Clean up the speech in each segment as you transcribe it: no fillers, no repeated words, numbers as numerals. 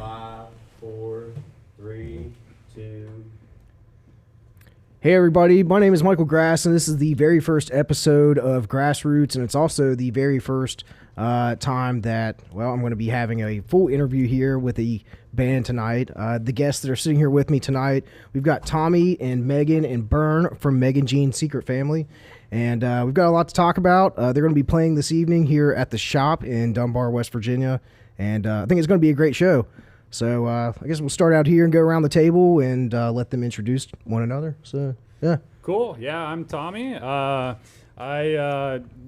5, 4, 3, 2. Hey everybody, my name is Michael Grass, and this is the very first episode of Grassroots, and it's also the very first time that, I'm going to be having a full interview here with the band tonight. The guests that are sitting here with me tonight, we've got Tommy and Megan and Bern from Megan Jean's Secret Family, and we've got a lot to talk about. They're going to be playing this evening here at the Shop in Dunbar, West Virginia, and I think it's going to be a great show. So I guess we'll start out here and go around the table and let them introduce one another. So, yeah. Cool. Yeah, I'm Tommy. I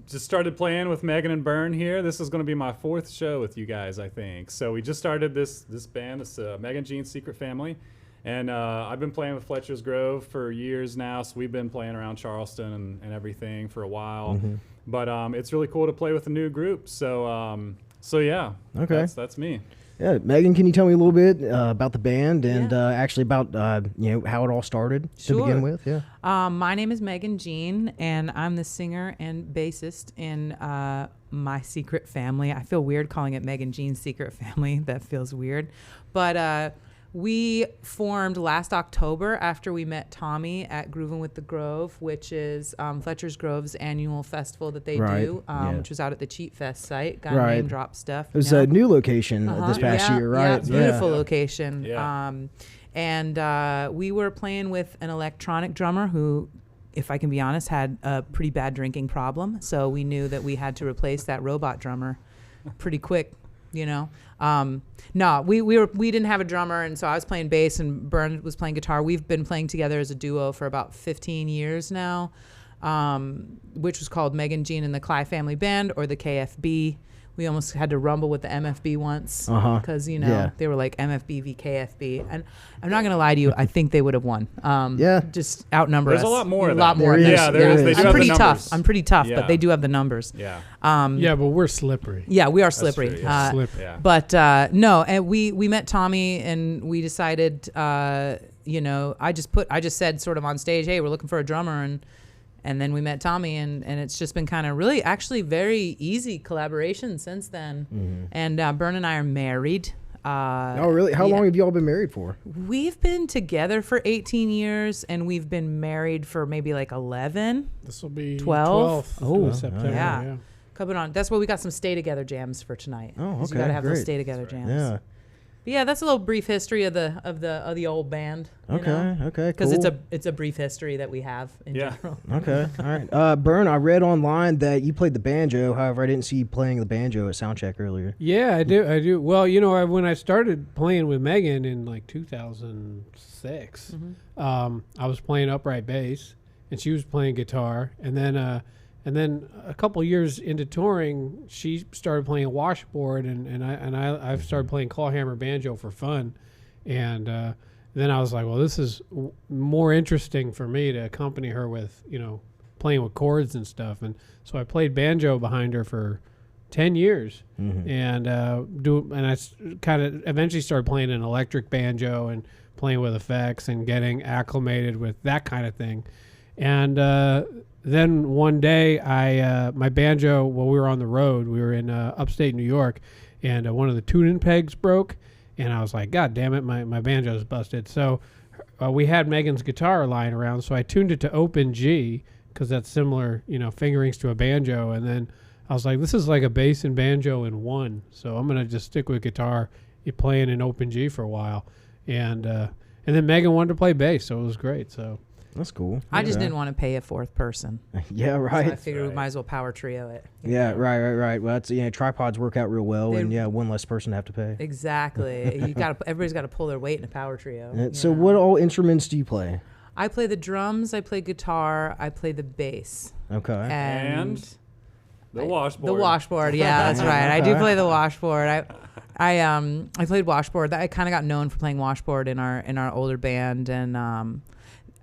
just started playing with Megan and Bern here. This is going to be my fourth show with you guys, I think. So we just started this band, this Megan Jean's Secret Family. And I've been playing with Fletcher's Grove for years now, so we've been playing around Charleston and everything for a while. Mm-hmm. But it's really cool to play with a new group. So yeah, okay. That's me. Yeah, Megan, can you tell me a little bit about the band and actually about how it all started to begin with? Yeah. My name is Megan Jean, and I'm the singer and bassist in my secret family. I feel weird calling it Megan Jean's Secret Family. That feels weird, but we formed last October after we met Tommy at Groovin' with the Grove, which is Fletcher's Grove's annual festival that they do, which was out at the Cheat Fest site. Got name drop stuff. It was a new location this past year, right? Yeah, it's a beautiful location. Yeah. And we were playing with an electronic drummer who, if I can be honest, had a pretty bad drinking problem. So we knew that we had to replace that robot drummer pretty quick. We didn't have a drummer, and so I was playing bass and Bern was playing guitar. We've been playing together as a duo for about 15 years now, which was called Megan Jean and the Cly Family Band, or the KFB. We almost had to rumble with the MFB once because, they were like MFB v KFB. And I'm not going to lie to you, I think they would have won. Just outnumber us. There's a lot more of that. A lot more. Yeah, there is. They do have the numbers. I'm pretty tough, but they do have the numbers. Yeah. But we're slippery. Yeah, we are slippery. True, yeah. Slippery. Yeah. But no, and we met Tommy and we decided, I just said sort of on stage, hey, we're looking for a drummer, and then we met Tommy, and it's just been kind of really actually very easy collaboration since then. Mm-hmm. And Bern and I are married. Oh, really? How long have you all been married for? We've been together for 18 years, and we've been married for maybe like 11. This will be 12. Oh, September. Yeah. Coming on. That's why we got some Stay Together jams for tonight. Oh, okay. You got to have great. those Stay Together jams. Yeah. But yeah, that's a little brief history of the old band. Okay, because cool. it's a brief history that we have in general. Okay, all right. Bern, I read online that you played the banjo. However, I didn't see you playing the banjo at soundcheck earlier. Yeah, I do. Well, when I started playing with Megan in like 2006, I was playing upright bass, and she was playing guitar, and then a couple years into touring, she started playing washboard, and I started playing clawhammer banjo for fun, and then I was like, well, this is more interesting for me to accompany her with, playing with chords and stuff, and so I played banjo behind her for 10 years, and I kind of eventually started playing an electric banjo and playing with effects and getting acclimated with that kind of thing, and then one day, my banjo, while we were on the road, we were in upstate New York, and one of the tuning pegs broke, and I was like, God damn it, my banjo's busted. So we had Megan's guitar lying around, so I tuned it to open G, because that's similar, fingerings to a banjo, and then I was like, this is like a bass and banjo in one, so I'm going to just stick with guitar, playing in open G for a while, and then Megan wanted to play bass, so it was great, so... That's cool. I just didn't want to pay a fourth person. Yeah, right. So I figured we might as well power trio it. Yeah, right. Well, that's tripods work out real well, and one less person to have to pay. Exactly. Everybody's got to pull their weight in a power trio. So, what all instruments do you play? I play the drums. I play guitar. I play the bass. Okay. And the washboard. The washboard. Yeah, that's right. I do play the washboard. I played washboard. I kind of got known for playing washboard in our older band, and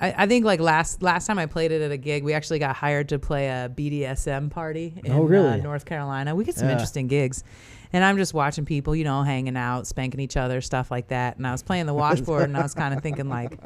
I think like last time I played it at a gig, we actually got hired to play a BDSM party in North Carolina. We get some interesting gigs. And I'm just watching people, hanging out, spanking each other, stuff like that. And I was playing the washboard, and I was kind of thinking like,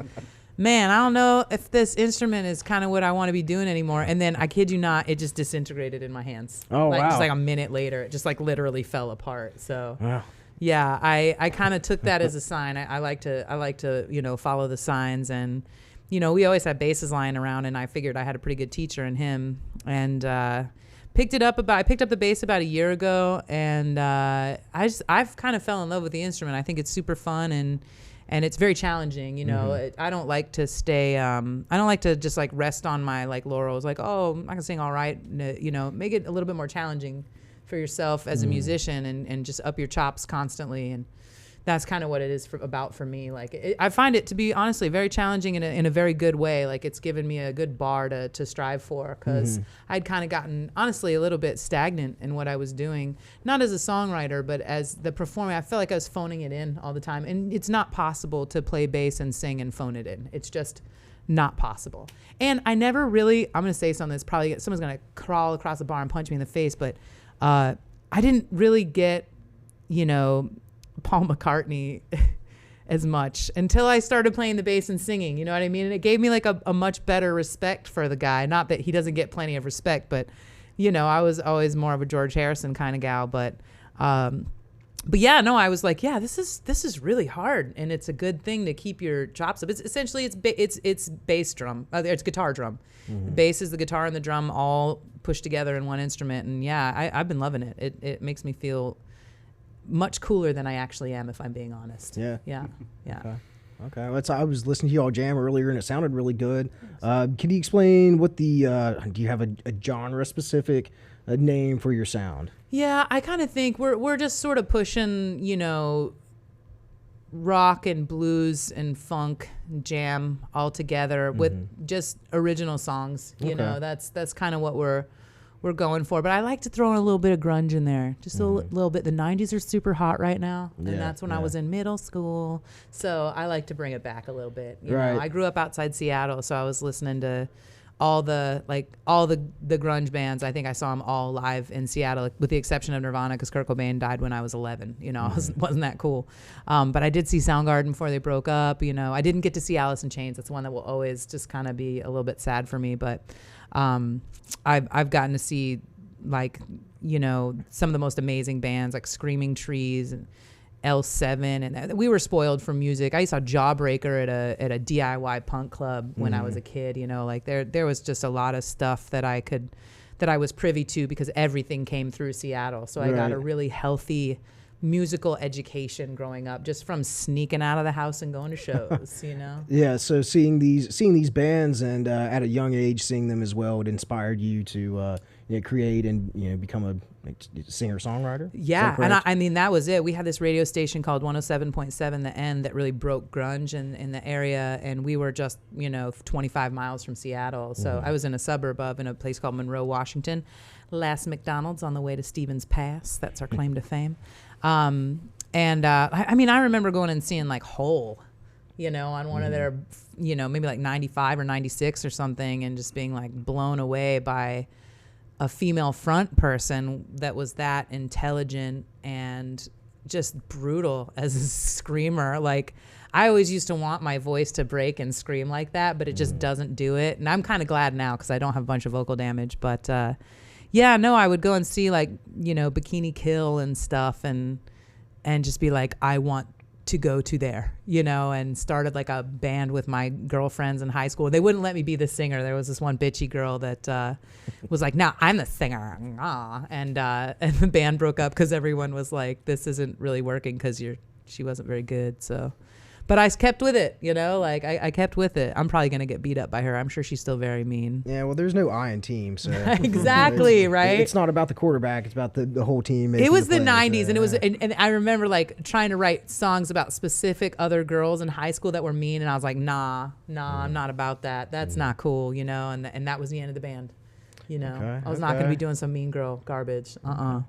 man, I don't know if this instrument is kind of what I want to be doing anymore. And then, I kid you not, it just disintegrated in my hands. Oh, wow. Just like a minute later, it just like literally fell apart. So, wow. Yeah, I kind of took that as a sign. I like to follow the signs, and we always had basses lying around, and I figured I had a pretty good teacher in him, and I picked up the bass about a year ago, and I've kind of fell in love with the instrument. I think it's super fun, and it's very challenging. I don't like to stay. I don't like to just like rest on my like laurels. Like, oh, I can sing all right. Make it a little bit more challenging for yourself as a musician, and just up your chops constantly. And that's kind of what it is for me. Like, I find it to be honestly very challenging in a very good way. Like, it's given me a good bar to strive for, because I'd kind of gotten honestly a little bit stagnant in what I was doing, not as a songwriter, but as the performer. I felt like I was phoning it in all the time, and it's not possible to play bass and sing and phone it in. It's just not possible. And I never really, I'm going to say something that's probably, someone's going to crawl across the bar and punch me in the face, but I didn't really get, Paul McCartney as much until I started playing the bass and singing, you know what I mean? And it gave me like a much better respect for the guy. Not that he doesn't get plenty of respect, but I was always more of a George Harrison kind of gal. But yeah, no, I was like, yeah, this is really hard, and it's a good thing to keep your chops up. It's essentially it's bass drum, it's guitar drum. The bass is the guitar and the drum all pushed together in one instrument, and yeah, I've been loving it. It makes me feel much cooler than I actually am, if I'm being honest. Yeah. Okay. I was listening to y'all jam earlier, and it sounded really good. Can you explain what do you have a genre specific name for your sound? Yeah, I kind of think we're just sort of pushing, rock and blues and funk and jam all together with just original songs. That's kind of what we're going for. But I like to throw in a little bit of grunge in there, just a little bit. The 90s are super hot right now, and that's when I was in middle school. So I like to bring it back a little bit. You know, I grew up outside Seattle, so I was listening to all the grunge bands. I think I saw them all live in Seattle, with the exception of Nirvana, because Kurt Cobain died when I was 11. Wasn't that cool. But I did see Soundgarden before they broke up. I didn't get to see Alice in Chains. That's one that will always just kind of be a little bit sad for me. But I've gotten to see some of the most amazing bands like Screaming Trees and L7, and we were spoiled for music. I saw Jawbreaker at a DIY punk club when I was a kid. There was just a lot of stuff that I was privy to, because everything came through Seattle. So I got a really healthy musical education growing up, just from sneaking out of the house and going to shows. Yeah. So seeing these bands, and at a young age seeing them as well, it inspired you to create and become a singer-songwriter? Yeah, and I mean, that was it. We had this radio station called 107.7 The End that really broke grunge in the area, and we were just 25 miles from Seattle. So I was in a suburb in a place called Monroe, Washington. Last McDonald's on the way to Stevens Pass. That's our claim to fame. I remember going and seeing like Hole, on one of their, maybe like 95 or 96 or something, and just being like blown away by a female front person that was that intelligent and just brutal as a screamer. Like, I always used to want my voice to break and scream like that, but it just doesn't do it. And I'm kind of glad now, because I don't have a bunch of vocal damage. But I would go and see Bikini Kill and stuff, and just be like, I want to go to there, and started like a band with my girlfriends in high school. They wouldn't let me be the singer. There was this one bitchy girl that was like, no, I'm the singer. And the band broke up because everyone was like, this isn't really working because she wasn't very good. So, but I kept with it, I kept with it. I'm probably going to get beat up by her. I'm sure she's still very mean. Yeah, well, there's no I in team, so. Exactly, right? It's not about the quarterback. It's about the whole team. It was the 90s, and it was, and I remember like trying to write songs about specific other girls in high school that were mean, and I was like, nah, I'm not about that. That's not cool, and that was the end of the band. I was not going to be doing some mean girl garbage.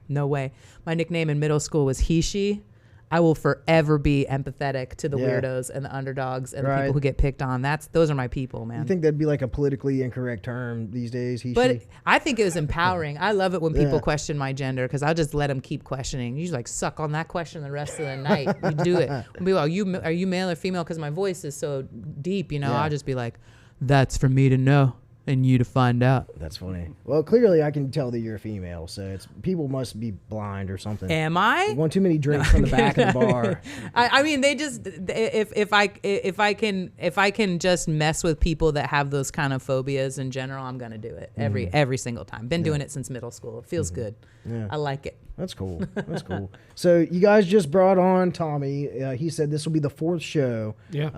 No way. My nickname in middle school was He, She. I will forever be empathetic to the weirdos and the underdogs and the people who get picked on. Those are my people, man. You think that'd be like a politically incorrect term these days? But I think it was empowering. I love it when people question my gender, because I'll just let them keep questioning. You just like suck on that question the rest of the night. You do it. Be like, are you male or female? Because my voice is so deep, I'll just be like, that's for me to know. and you to find out. That's funny. Well, clearly I can tell that you're a female, so it's people must be blind or something. Am I? One too many drinks from the back of the bar. I mean, they just if I can just mess with people that have those kind of phobias in general, I'm gonna do it every single time. Been doing it since middle school. It feels good. Yeah. I like it. That's cool. That's cool. So you guys just brought on Tommy. He said this will be the 4th show. Yeah.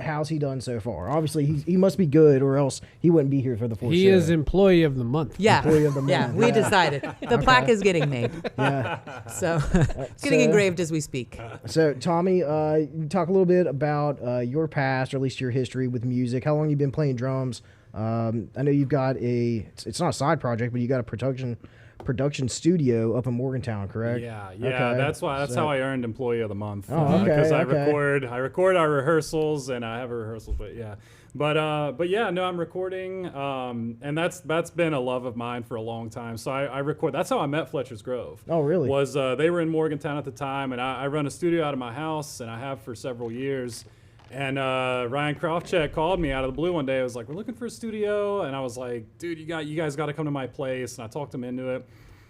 How's he done so far? Obviously, he must be good, or else he wouldn't be here for the 4th show. He is employee of the month. Yeah. Employee of the Yeah. month. We decided the plaque is getting made, Yeah. so it's getting engraved as we speak. So Tommy, you talk a little bit about your past, or at least your history with music. How long you been playing drums? I know you've got it's not a side project, but you got a production studio up in Morgantown, correct? Yeah, Okay. that's how I earned Employee of the Month. Oh, okay, Because I okay. record our rehearsals, and I have a rehearsal, but yeah. But yeah, no, I'm recording, and that's been a love of mine for a long time. So I record. That's how I met Fletcher's Grove. Oh, really? Was they were in Morgantown at the time, and I run a studio out of my house, and I have for several years. And Ryan Krofcheck called me out of the blue one day. I was like, "We're looking for a studio," and I was like, "Dude, you guys got to come to my place." And I talked them into it.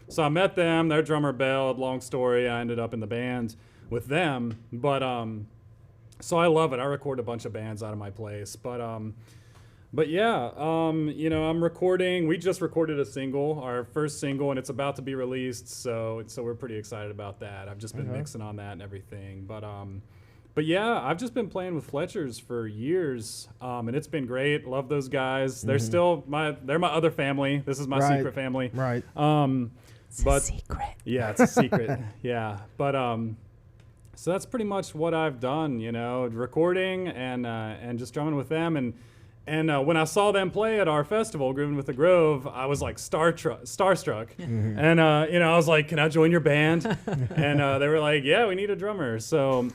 So I met them. Their drummer bailed. Long story. I ended up in the band with them. But so I love it. I record a bunch of bands out of my place. But yeah, I'm recording. We just recorded a single, our first single, and it's about to be released. So we're pretty excited about that. I've just been mixing on that and everything. But yeah, I've just been playing with Fletcher's for years, and it's been great. Love those guys. They're still they're my other family. This is my secret family. Right. It's a secret. Yeah, it's a secret. Yeah, but so that's pretty much what I've done. Recording and just drumming with them. And when I saw them play at our festival, Grooving with the Grove, I was like starstruck. And, I was like, "Can I join your band?" And they were like, "Yeah, we need a drummer." So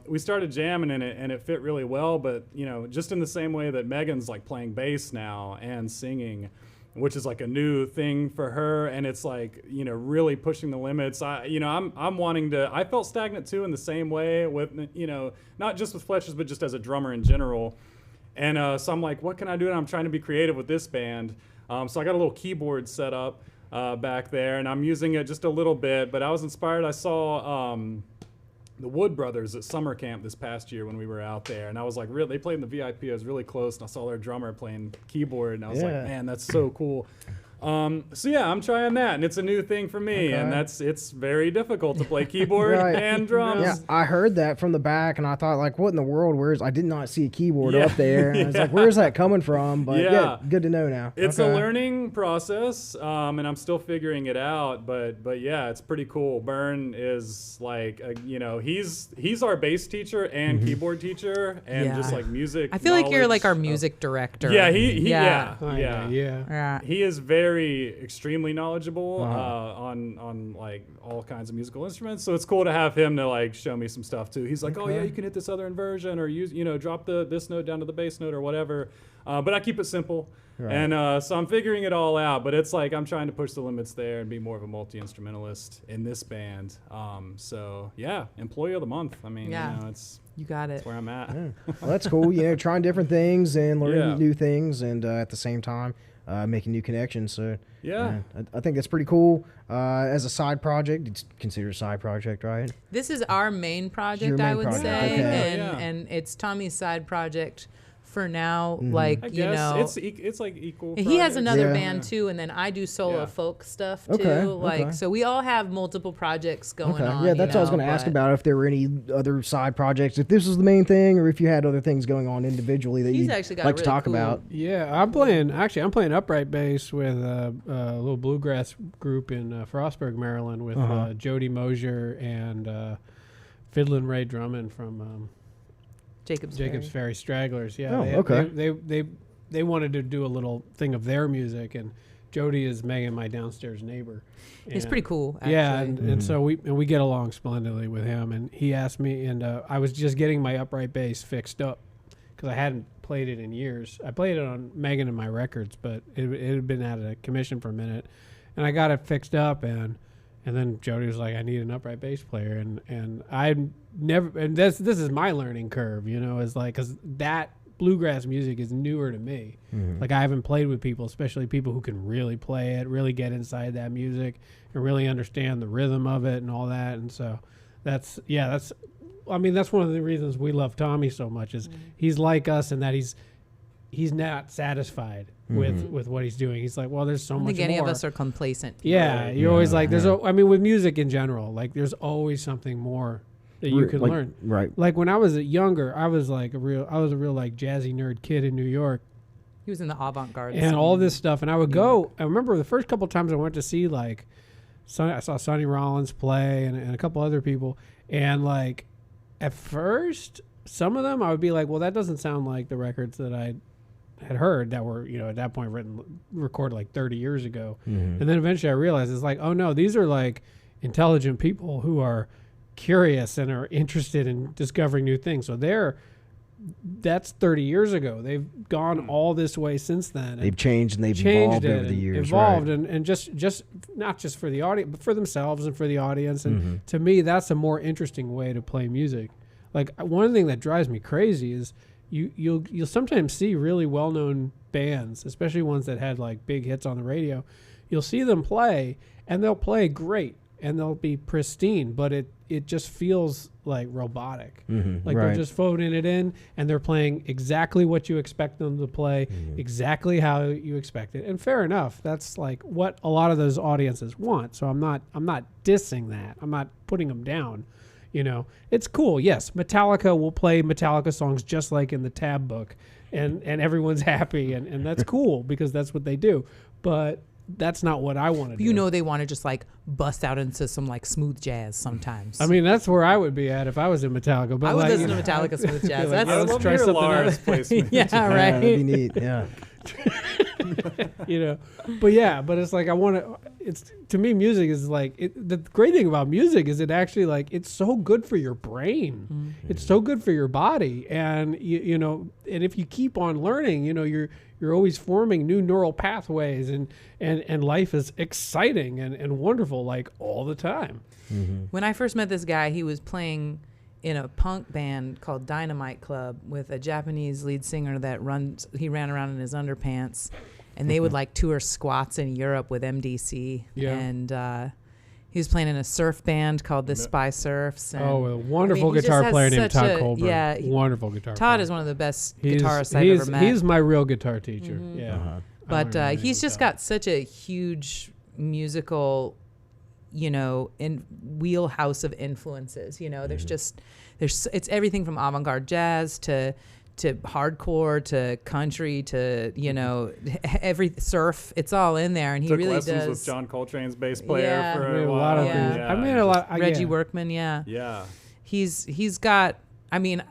we started jamming in it, and it fit really well. But, just in the same way that Megan's like playing bass now and singing, which is like a new thing for her. And it's like, really pushing the limits. I'm wanting to, I felt stagnant too in the same way with, not just with Fletcher's, but just as a drummer in general. And so I'm like, what can I do? And I'm trying to be creative with this band. So I got a little keyboard set up back there, and I'm using it just a little bit. But I was inspired. I saw the Wood Brothers at summer camp this past year when we were out there. And I was like, really, they played in the VIP. I was really close, and I saw their drummer playing keyboard. And I was like, man, that's so cool. So yeah, I'm trying that, and it's a new thing for me, and it's very difficult to play keyboard and drums. Yeah, I heard that from the back, and I thought, like, what in the world? I did not see a keyboard up there. And I was like, where's that coming from? But yeah, good to know now. It's a learning process, and I'm still figuring it out. But yeah, it's pretty cool. Byrne is like, he's our bass teacher and keyboard teacher, and just like music. I feel like you're like our music director. Yeah, yeah. He is very extremely knowledgeable on like all kinds of musical instruments, so it's cool to have him to like show me some stuff too. He's like, oh yeah, you can hit this other inversion, or use drop this note down to the bass note or whatever, but I keep it simple. And so I'm figuring it all out, but it's like I'm trying to push the limits there and be more of a multi-instrumentalist in this band. So yeah, Employee of the Month. I mean, you got it. That's where I'm at. Well, that's cool. Trying different things and learning new things, and at the same time making new connections. So I think that's pretty cool. As a side project, it's considered a side project, right? This is our main project, Your main I would project, say, okay. and it's Tommy's side project for now. I guess it's like equal. He has projects. another band too, and then I do solo folk stuff too. So we all have multiple projects going on. Yeah, that's what I was going to ask about, if there were any other side projects, if this was the main thing, or if you had other things going on individually that you'd actually got like really to talk cool. about. Yeah, I'm playing upright bass with a little bluegrass group in Frostburg, Maryland, with Jody Mosier and Fiddlin' Ray Drummond from Jacob's Ferry Stragglers. Yeah. They wanted to do a little thing of their music, and Jody is Megan, my downstairs neighbor. It's pretty cool, actually. Yeah, and so we get along splendidly with him. And he asked me, and I was just getting my upright bass fixed up because I hadn't played it in years. I played it on Megan and my records, but it had been out of commission for a minute, and I got it fixed up, and then Jody was like, I need an upright bass player, and I never, and this is my learning curve, is like, because that bluegrass music is newer to me. Like I haven't played with people, especially people who can really play it, really get inside that music and really understand the rhythm of it and all that. And so that's one of the reasons we love Tommy so much is he's like us in that he's not satisfied with what he's doing. He's like, well, there's so much more. I think any of us are complacent. Yeah, you're always like, with music in general, like there's always something more that you can learn. Right. Like when I was younger, I was a real like jazzy nerd kid in New York. He was in the avant-garde and all this stuff. And I would go. I remember the first couple of times I went to see I saw Sonny Rollins play and a couple other people. And like at first, some of them I would be like, well, that doesn't sound like the records that I had heard that were, at that point recorded like 30 years ago. And then eventually I realized it's like, oh no, these are like intelligent people who are curious and are interested in discovering new things. So that's 30 years ago. They've gone all this way since then. They've changed and they've evolved over the years. Evolved and just not just for the audience, but for themselves and for the audience. And to me, that's a more interesting way to play music. Like one thing that drives me crazy is you'll sometimes see really well-known bands, especially ones that had like big hits on the radio. You'll see them play and they'll play great and they'll be pristine, but it just feels like robotic. Like they're just phoning it in and they're playing exactly what you expect them to play, exactly how you expect it. And fair enough, that's like what a lot of those audiences want. So I'm not dissing that. I'm not putting them down. It's cool. Yes, Metallica will play Metallica songs just like in the tab book and everyone's happy and that's cool because that's what they do. But that's not what I want to do. They want to just like bust out into some like smooth jazz sometimes. I mean, that's where I would be at if I was in Metallica. But I would listen to Metallica smooth jazz. Like, That's let's try something else. Yeah, right. That'd be neat. Yeah. But it's like to me music is like the great thing about music is it actually like it's so good for your brain. It's so good for your body, and and if you keep on learning, you're always forming new neural pathways, and life is exciting and wonderful like all the time. When I first met this guy, he was playing in a punk band called Dynamite Club with a Japanese lead singer he ran around in his underpants, and they would like tour squats in Europe with MDC. And he was playing in a surf band called the Spy Surfs. And a wonderful guitar player named Todd Colburn. Yeah, wonderful guitar player. Todd is one of the best guitarists I've ever met. He's my real guitar teacher. Yeah. But he's just got such a huge musical in wheelhouse of influences. It's everything from avant-garde jazz to hardcore to country to every surf. It's all in there, and he took really lessons does. with John Coltrane's bass player for a while. lot of things. Yeah. I made a lot. Reggie Workman, yeah. He's got. I mean,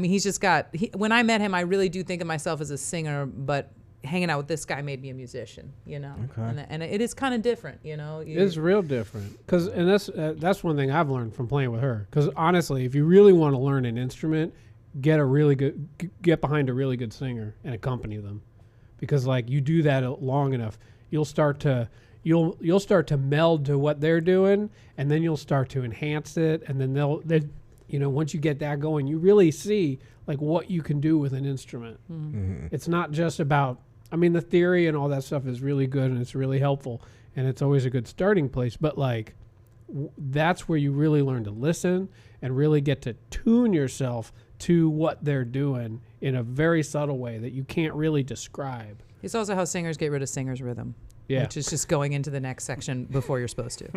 he's just got. When I met him, I really do think of myself as a singer, but hanging out with this guy made me a musician, Okay. And it is kind of different, It's real different, and that's one thing I've learned from playing with her. Because honestly, if you really want to learn an instrument, get behind a really good singer and accompany them, because like you do that long enough, you'll start to meld to what they're doing, and then you'll start to enhance it, and then they'll once you get that going, you really see like what you can do with an instrument. It's not just about. I mean, the theory and all that stuff is really good and it's really helpful and it's always a good starting place. But like, that's where you really learn to listen and really get to tune yourself to what they're doing in a very subtle way that you can't really describe. It's also how singers get rid of singer's rhythm. Yeah. Which is just going into the next section before you're supposed to.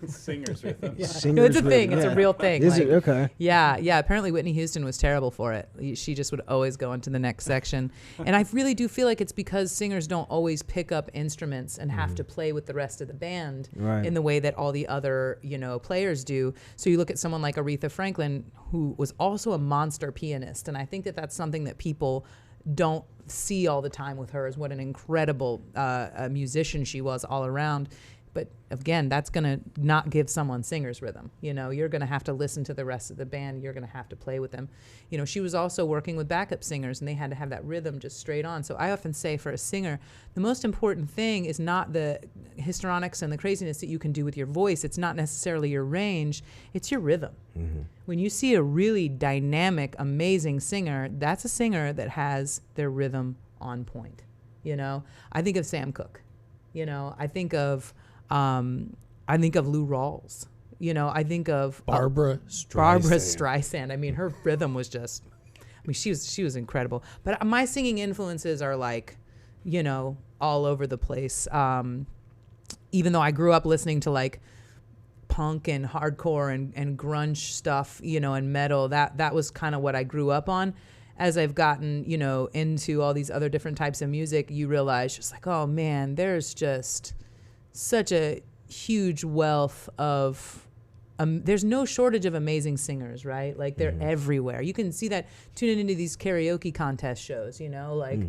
Singer's rhythm. No, it's a thing. It's a real thing. Is it? Okay. Yeah. Apparently Whitney Houston was terrible for it. She just would always go into the next section. And I really do feel like it's because singers don't always pick up instruments and have to play with the rest of the band in the way that all the other, players do. So you look at someone like Aretha Franklin, who was also a monster pianist. And I think that that's something that people don't see all the time with her, is what an incredible musician she was all around. But again, that's going to not give someone singer's rhythm. You know, you're going to have to listen to the rest of the band. You're going to have to play with them. You know, she was also working with backup singers, and they had to have that rhythm just straight on. So I often say for a singer, the most important thing is not the histrionics and the craziness that you can do with your voice. It's not necessarily your range. It's your rhythm. When you see a really dynamic, amazing singer, that's a singer that has their rhythm on point. You know, I think of Sam Cooke. You know, I think of Lou Rawls. You know, I think of Barbara Streisand. Barbara Streisand. I mean, her rhythm was just, I mean, she was incredible. But my singing influences are like, you know, all over the place. Even though I grew up listening to like punk and hardcore and grunge stuff, you know, and metal, that was kind of what I grew up on. As I've gotten, you know, into all these other different types of music, you realize just like, oh man, there's just such a huge wealth of, there's no shortage of amazing singers, right? Like they're everywhere. You can see that tuning into these karaoke contest shows, you know, like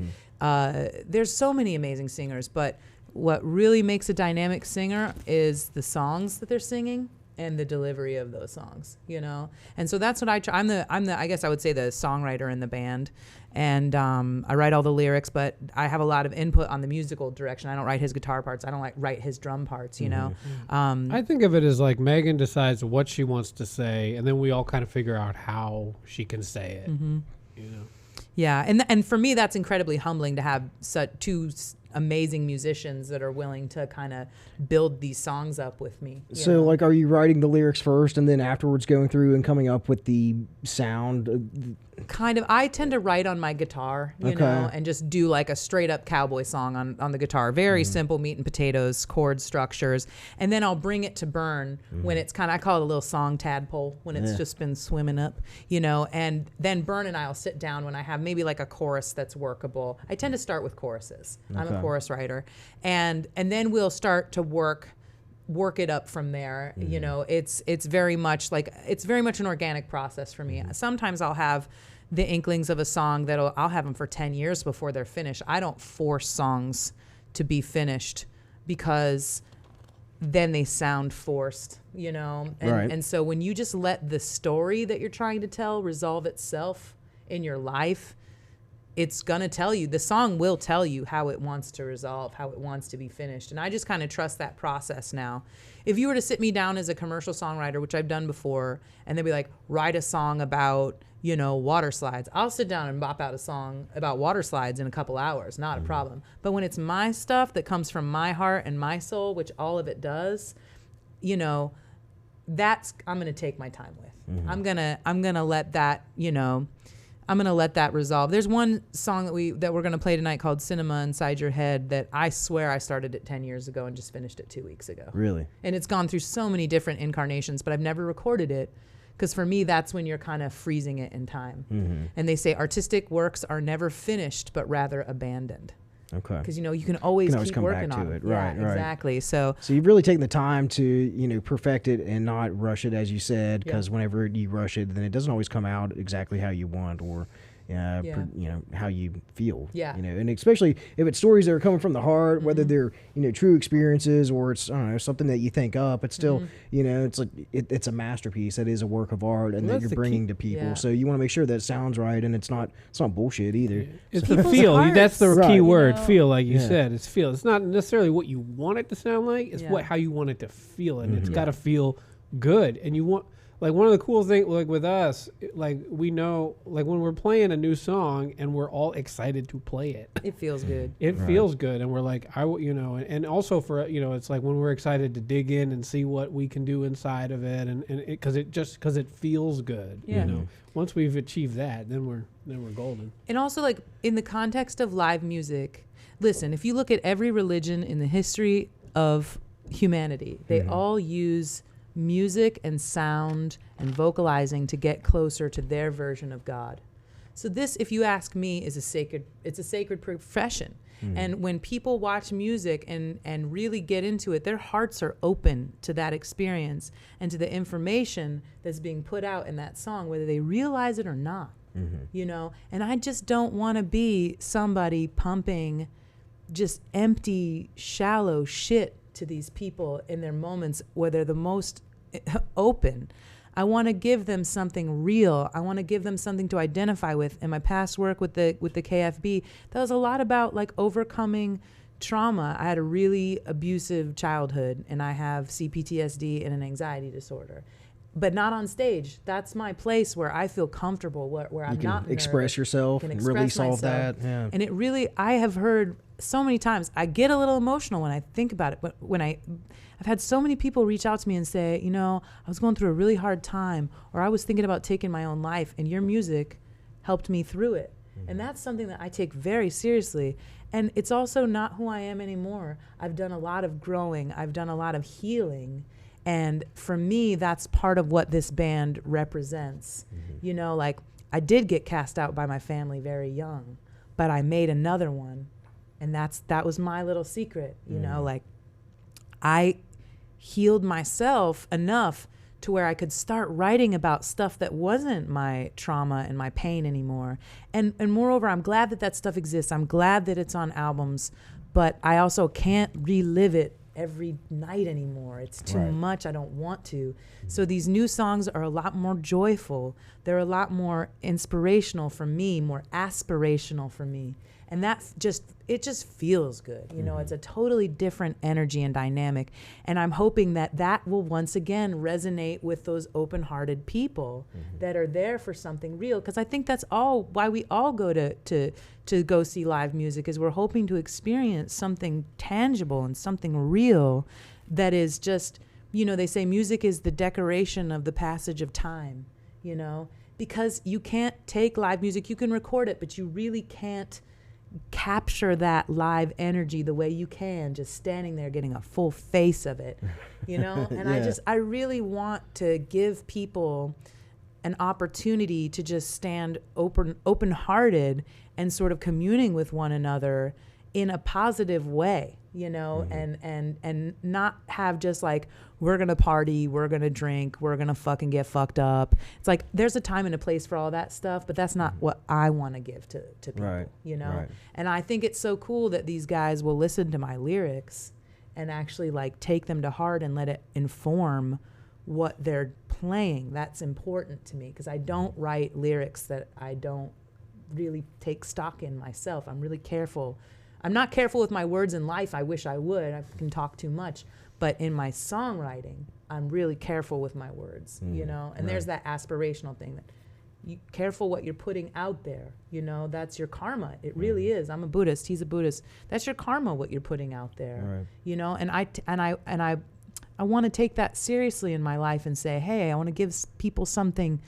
there's so many amazing singers, but what really makes a dynamic singer is the songs that they're singing and the delivery of those songs, you know? And so that's what I try. I'm the, I guess I would say the songwriter in the band. And I write all the lyrics, but I have a lot of input on the musical direction. I don't write his guitar parts. I don't write his drum parts, you know? I think of it as like Megan decides what she wants to say, and then we all kind of figure out how she can say it, you know? Yeah, and for me, that's incredibly humbling to have such two amazing musicians that are willing to kind of build these songs up with me. So, like, are you writing the lyrics first and then afterwards going through and coming up with the sound? Kind of. I tend to write on my guitar, you know, and just do like a straight up cowboy song on the guitar. Very simple meat and potatoes, chord structures. And then I'll bring it to Burn when it's kind of, I call it a little song tadpole, when it's just been swimming up, you know, and then Burn and I will sit down when I have maybe like a chorus that's workable. I tend to start with choruses. I'm a chorus writer. And then we'll start to work it up from there. You know, it's very much an organic process for me. Sometimes I'll have the inklings of a song that I'll have them for 10 years before they're finished. I don't force songs to be finished because then they sound forced, you know? And so when you just let the story that you're trying to tell resolve itself in your life, it's going to tell you, the song will tell you how it wants to resolve, how it wants to be finished. And I just kind of trust that process now. If you were to sit me down as a commercial songwriter, which I've done before, and they'd be like, write a song about, you know, water slides, I'll sit down and bop out a song about water slides in a couple hours, not a problem. But when it's my stuff that comes from my heart and my soul, which all of it does, you know, I'm going to take my time with. I'm going to let that, you know, I'm going to let that resolve. There's one song that we're going to play tonight called Cinema Inside Your Head that I swear I started it 10 years ago and just finished it 2 weeks ago. Really? And it's gone through so many different incarnations, but I've never recorded it because for me, that's when you're kind of freezing it in time. And they say artistic works are never finished, but rather abandoned. Okay. Because, you know, you can always keep come working back to on it. Yeah, Right. exactly. So you've really taken the time to, you know, perfect it and not rush it, as you said, because whenever you rush it, then it doesn't always come out exactly how you want or you know, how you feel. Yeah. You know, and especially if it's stories that are coming from the heart, whether they're, you know, true experiences or it's, I don't know, something that you think up, it's still, you know, it's like, it's a masterpiece. That is a work of art and that you're bringing to people. Yeah. So you want to make sure that it sounds right and it's not bullshit either. It's the feel. That's the key word. You know? Feel, like you said. It's feel. It's not necessarily what you want it to sound like. It's how you want it to feel, and it's got to feel good. And you want, like, one of the cool things, like with us, like we know, like when we're playing a new song and we're all excited to play it. it feels good. It feels good, and we're like, you know, and also for, you know, it's like when we're excited to dig in and see what we can do inside of it, and because it feels good. Yeah. You know, once we've achieved that, then we're golden. And also, like, in the context of live music, listen, if you look at every religion in the history of humanity, they all use music and sound and vocalizing to get closer to their version of God. So this, if you ask me, is a sacred profession. And when people watch music and really get into it, their hearts are open to that experience and to the information that's being put out in that song, whether they realize it or not. You know, and I just don't want to be somebody pumping just empty, shallow shit to these people in their moments where they're the most open. I want to give them something real. I want to give them something to identify with. In my past work with the KFB, that was a lot about like overcoming trauma. I had a really abusive childhood, and I have CPTSD and an anxiety disorder, but not on stage. That's my place where I feel comfortable, where I'm not express nervous, yourself, can and express release all of myself. that. Yeah. And it really, I have heard so many times, I get a little emotional when I think about it, but I've had so many people reach out to me and say, you know, I was going through a really hard time, or I was thinking about taking my own life, and your music helped me through it. And that's something that I take very seriously. And it's also not who I am anymore. I've done a lot of growing. I've done a lot of healing. And for me, that's part of what this band represents. You know, like, I did get cast out by my family very young, but I made another one. And that was my little secret, you know, like, I healed myself enough to where I could start writing about stuff that wasn't my trauma and my pain anymore. And moreover, I'm glad that stuff exists. I'm glad that it's on albums, but I also can't relive it every night anymore. It's too much. I don't want to. So these new songs are a lot more joyful. They're a lot more inspirational for me, more aspirational for me. And it just feels good. You know, it's a totally different energy and dynamic. And I'm hoping that will once again resonate with those open-hearted people that are there for something real. Because I think that's all why we all go to go see live music, is we're hoping to experience something tangible and something real that is just, you know, they say music is the decoration of the passage of time, you know, because you can't take live music, you can record it, but you really can't capture that live energy the way you can just standing there getting a full face of it, you know. And I really want to give people an opportunity to just stand open-hearted and sort of communing with one another in a positive way, you know, and not have just like, we're going to party, we're going to drink, we're going to fucking get fucked up. It's like, there's a time and a place for all that stuff, but that's not what I want to give to people, you know? Right. And I think it's so cool that these guys will listen to my lyrics and actually like take them to heart and let it inform what they're playing. That's important to me, because I don't write lyrics that I don't really take stock in myself. I'm really careful. I'm not careful with my words in life. I wish I would. I can talk too much. But in my songwriting, I'm really careful with my words, you know? And there's that aspirational thing that you careful what you're putting out there, you know? That's your karma. It really is. I'm a Buddhist. He's a Buddhist. That's your karma, what you're putting out there, you know? And I want to take that seriously in my life and say, hey, I want to give people something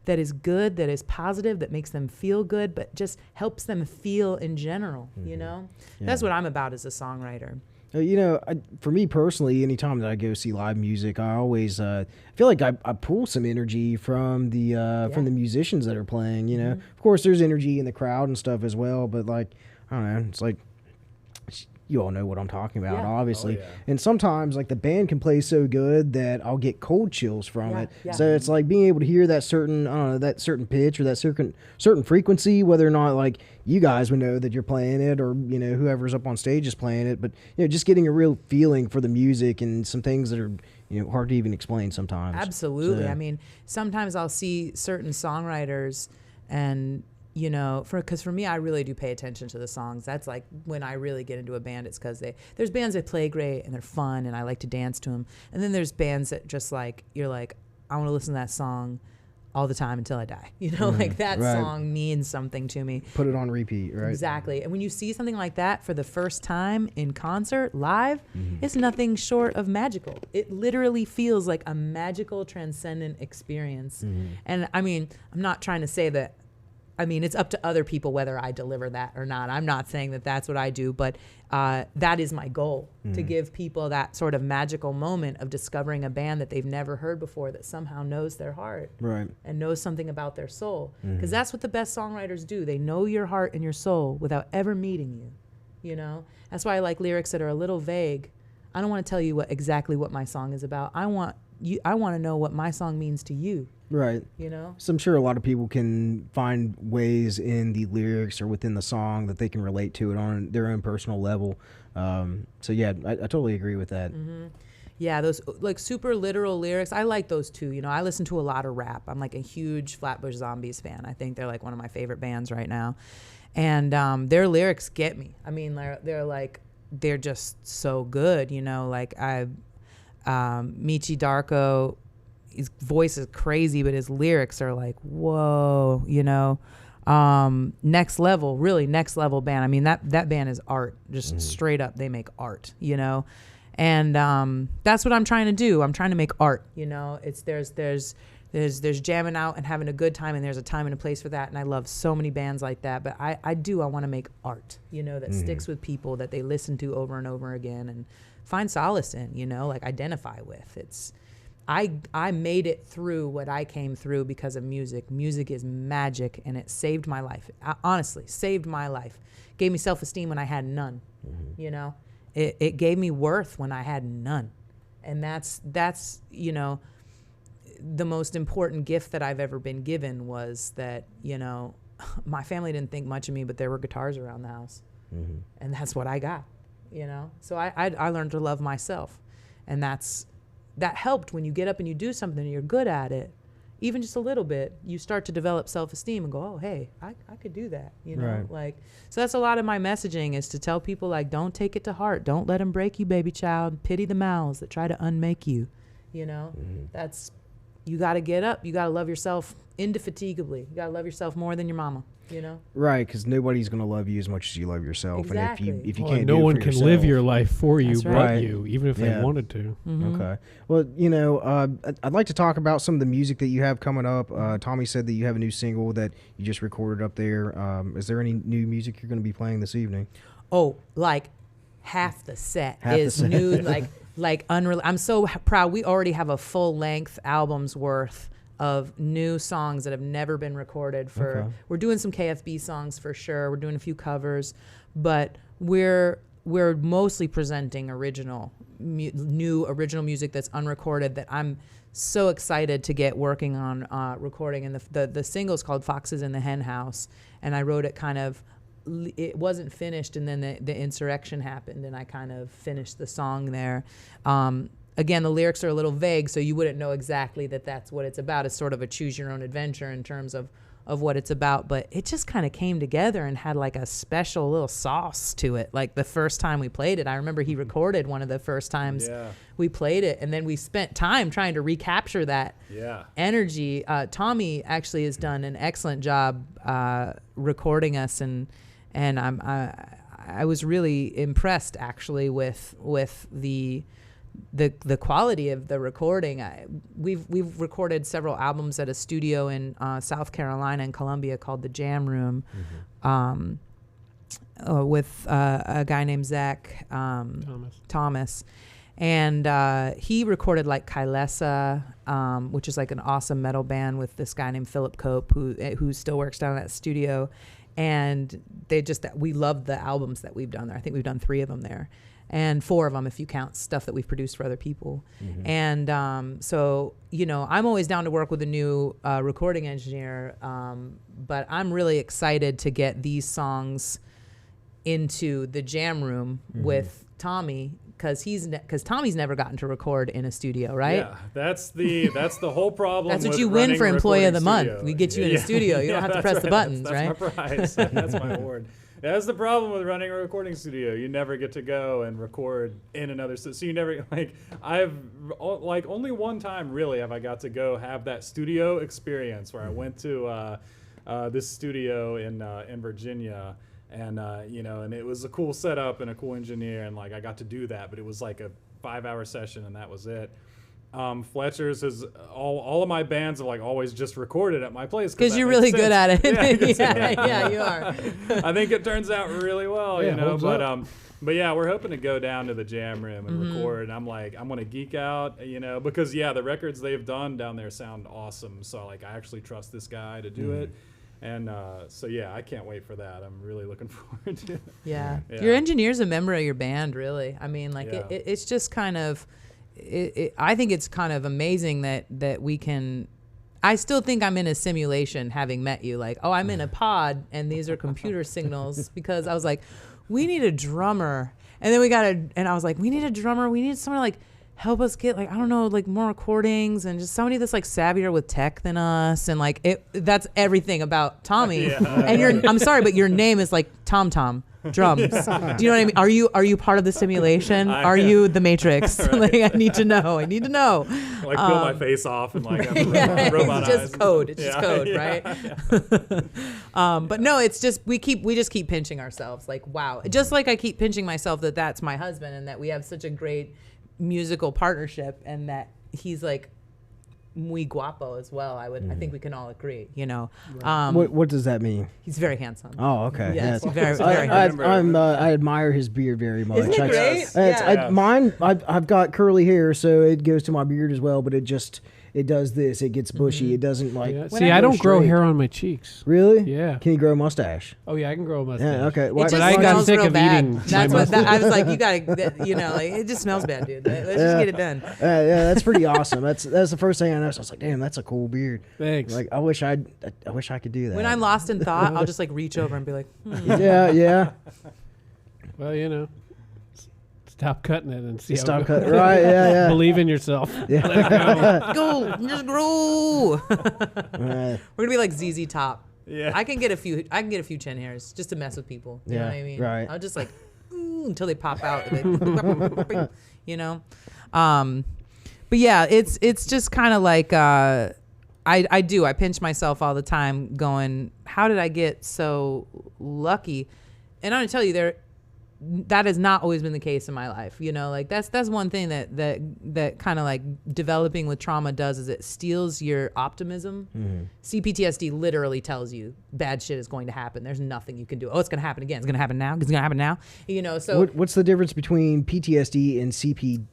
that is good, that is positive, that makes them feel good, but just helps them feel in general, you know? That's what I'm about as a songwriter. You know, for me personally, anytime that I go see live music, I always feel like I pull some energy from the musicians that are playing. You know, of course, there's energy in the crowd and stuff as well, but like, I don't know, it's like, you all know what I'm talking about, obviously. And sometimes, like, the band can play so good that I'll get cold chills from it. So it's like being able to hear that certain, I don't know, that certain pitch or that certain frequency, whether or not, like, you guys would know that you're playing it, or, you know, whoever's up on stage is playing it. But, you know, just getting a real feeling for the music and some things that are, you know, hard to even explain sometimes. Absolutely. So, I mean, sometimes I'll see certain songwriters and, you know, because for me, I really do pay attention to the songs. That's like when I really get into a band. It's because there's bands that play great and they're fun and I like to dance to them. And then there's bands that just like, you're like, I want to listen to that song all the time until I die. You know, like that song means something to me. Put it on repeat, right? Exactly. And when you see something like that for the first time in concert, live, it's nothing short of magical. It literally feels like a magical, transcendent experience. And I mean, I'm not trying to say that, I mean, it's up to other people whether I deliver that or not. I'm not saying that that's what I do, but that is my goal, to give people that sort of magical moment of discovering a band that they've never heard before that somehow knows their heart and knows something about their soul. Because that's what the best songwriters do. They know your heart and your soul without ever meeting you, you know? That's why I like lyrics that are a little vague. I don't want to tell you exactly what my song is about. I want I want to know what my song means to you. Right. You know? So I'm sure a lot of people can find ways in the lyrics or within the song that they can relate to it on their own personal level. So yeah, I totally agree with that. Mm-hmm. Yeah, those like super literal lyrics. I like those too. You know, I listen to a lot of rap. I'm like a huge Flatbush Zombies fan. I think they're like one of my favorite bands right now. And their lyrics get me. I mean, they're just so good. You know, like Michi Darko, his voice is crazy, but his lyrics are like, whoa, you know. Next level, really next level band. I mean, that band is art, just straight up. They make art, you know, and that's what I'm trying to do. I'm trying to make art, you know. It's there's jamming out and having a good time, and there's a time and a place for that. And I love so many bands like that. But I want to make art, you know, that sticks with people, that they listen to over and over again and find solace in, you know, like identify with. It's I made it through what I came through because of music. Music is magic, and it saved my life. Honestly, saved my life. Gave me self-esteem when I had none. You know, it gave me worth when I had none, and that's you know, the most important gift that I've ever been given was that, you know, my family didn't think much of me, but there were guitars around the house, and that's what I got. You know, so I learned to love myself, and that helped. When you get up and you do something and you're good at it, even just a little bit, you start to develop self-esteem and go, oh, hey, I could do that, you know? Right. Like, so that's a lot of my messaging, is to tell people, like, don't take it to heart. Don't let them break you, baby child. Pity the mouths that try to unmake you, you know? That's, you got to get up. You got to love yourself indefatigably. You got to love yourself more than your mama, you know? Right, because nobody's going to love you as much as you love yourself. Exactly. And if you Well, can't no do it one for can yourself, live your life for you That's but right. you, even if they Yeah. wanted to. Okay. Well, you know, I'd like to talk about some of the music that you have coming up. Tommy said that you have a new single that you just recorded up there. Is there any new music you're going to be playing this evening? Oh, like half the set Half the is set. new, like unreal. I'm so proud. We already have a full length album's worth of new songs that have never been recorded. Okay. We're doing some KFB songs for sure. We're doing a few covers, but we're mostly presenting new original music that's unrecorded, that I'm so excited to get working on recording. And the single's called Foxes in the Hen House, and I wrote it kind of, it wasn't finished, and then the insurrection happened, and I kind of finished the song there. Again, the lyrics are a little vague, so you wouldn't know exactly that that's what it's about. It's sort of a choose your own adventure in terms of what it's about, but it just kind of came together and had like a special little sauce to it. Like the first time we played it, I remember he recorded one of the first times we played it, and then we spent time trying to recapture that energy. Tommy actually has done an excellent job recording us, and I was really impressed actually with the quality of the recording. We've recorded several albums at a studio in South Carolina and Columbia called the Jam Room, with a guy named Zach Thomas. And he recorded like Kylesa, which is like an awesome metal band with this guy named Philip Cope, who still works down at that studio. And we love the albums that we've done there. I think we've done 3 of them there, and 4 of them if you count stuff that we've produced for other people. And so, you know, I'm always down to work with a new recording engineer, but I'm really excited to get these songs into the Jam Room with Tommy, because Tommy's never gotten to record in a studio, right? Yeah, that's the whole problem. That's what with you win running for a Employee of the recording Month. studio. We get you in a studio. You don't have to press the buttons, that's right? my prize. That's my award. That's the problem with running a recording studio. You never get to go and record in another. So you never, like, only one time really have I got to go have that studio experience where I went to this studio in Virginia. And, you know, and it was a cool setup and a cool engineer, and like I got to do that, but it was like a 5-hour session and that was it. Fletcher's is all of my bands have like always just recorded at my place because you're really good at it. Yeah, you are. I think it turns out really well, Yeah, you know. holds But up. but yeah, we're hoping to go down to the Jam Room and record. And I'm like, I'm gonna geek out, you know, because the records they've done down there sound awesome. So like, I actually trust this guy to do it. And so yeah, I can't wait for that. I'm really looking forward to it. Yeah. Yeah. Your engineer's a member of your band, really. I mean, like Yeah. it's just kind of, I think it's kind of amazing that we can. I still think I'm in a simulation having met you. Like, oh, I'm in a pod and these are computer signals, because I was like, we need a drummer. And then and I was like, we need a drummer. We need someone to like help us get like, I don't know, like more recordings, and just somebody that's like savvier with tech than us. And like, that's everything about Tommy. And I'm sorry, but your name is like Tom Tom. Drums. Do you know what I mean? Are you part of the simulation? Are you the Matrix? Like, I need to know. Like peel my face off and like have robot it's just eyes. code. It's just code, right? But no, it's just we just keep pinching ourselves. Like, wow. Just like I keep pinching myself that's my husband, and that we have such a great musical partnership, and that he's like muy guapo as well. I think we can all agree, you know. What does that mean? He's very handsome. Oh, okay. Yes, Yes. very, I very. I admire his beard very much. Isn't it great? I've got curly hair, so it goes to my beard as well, but it does this. It gets bushy. It doesn't like. Yeah. See, I don't grow hair on my cheeks. Really? Yeah. Can you grow a mustache? Oh yeah, I can grow a mustache. Yeah. Okay. It Well, just But I got smells sick real of bad. eating That's my what I was like. You gotta, you know, like it just smells bad, dude. Let's just get it done. yeah, that's pretty awesome. That's the first thing I noticed. I was like, damn, that's a cool beard. Thanks. Like, I wish I could do that. When I'm lost in thought, I'll just like reach over and be like, Yeah. Well, you know, stop cutting it and see how Stop it goes. cut. Right. Yeah. Believe in yourself. Yeah. go, just grow. Right. We're gonna be like ZZ Top. Yeah. I can get a few chin hairs just to mess with people. You know what I mean? right. I'll just like until they pop out. You know. But yeah, it's just kind of like I pinch myself all the time, going, how did I get so lucky? And I'm gonna tell you, that has not always been the case in my life. You know, like that's one thing that kind of like developing with trauma does, is it steals your optimism. CPTSD literally tells you bad shit is going to happen. There's nothing you can do. Oh, it's going to happen again. It's going to happen now. It's going to happen now. You know, so What's the difference between PTSD and CP?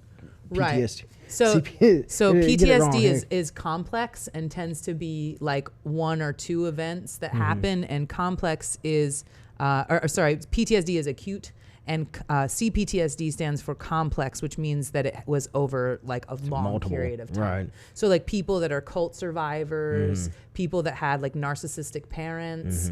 right. PTSD? So Get it wrong PTSD here. is complex and tends to be like one or two events that happen, and complex is PTSD is acute. And CPTSD stands for complex, which means that it was over like a long multiple, period of time. right. So like people that are cult survivors, people that had like narcissistic parents,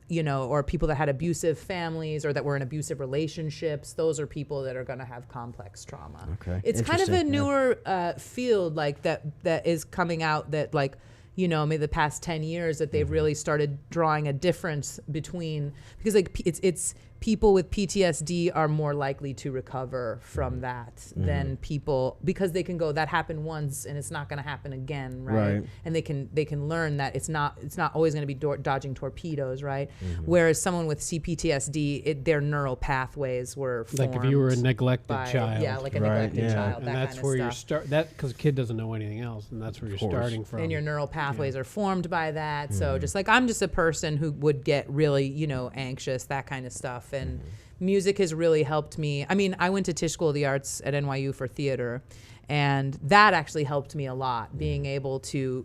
you know, or people that had abusive families or that were in abusive relationships, those are people that are going to have complex trauma. Okay. It's kind of a Interesting, newer field like that is coming out, that like, you know, maybe the past 10 years that they've really started drawing a difference between, because like it's people with PTSD are more likely to recover from that than people, because they can go, that happened once and it's not going to happen again, right? And they can learn that it's not always going to be dodging torpedoes, right? Whereas someone with CPTSD, their neural pathways were formed Like if you were a neglected by, child. yeah, like a Right, neglected yeah. child, And that that's kind where of you're stuff. because a kid doesn't know anything else, and that's where you're course. starting from. And your neural pathways are formed by that. So just like, I'm just a person who would get really, you know, anxious, that kind of stuff. And music has really helped me. I mean, I went to Tisch School of the Arts at NYU for theater, and that actually helped me a lot, being able to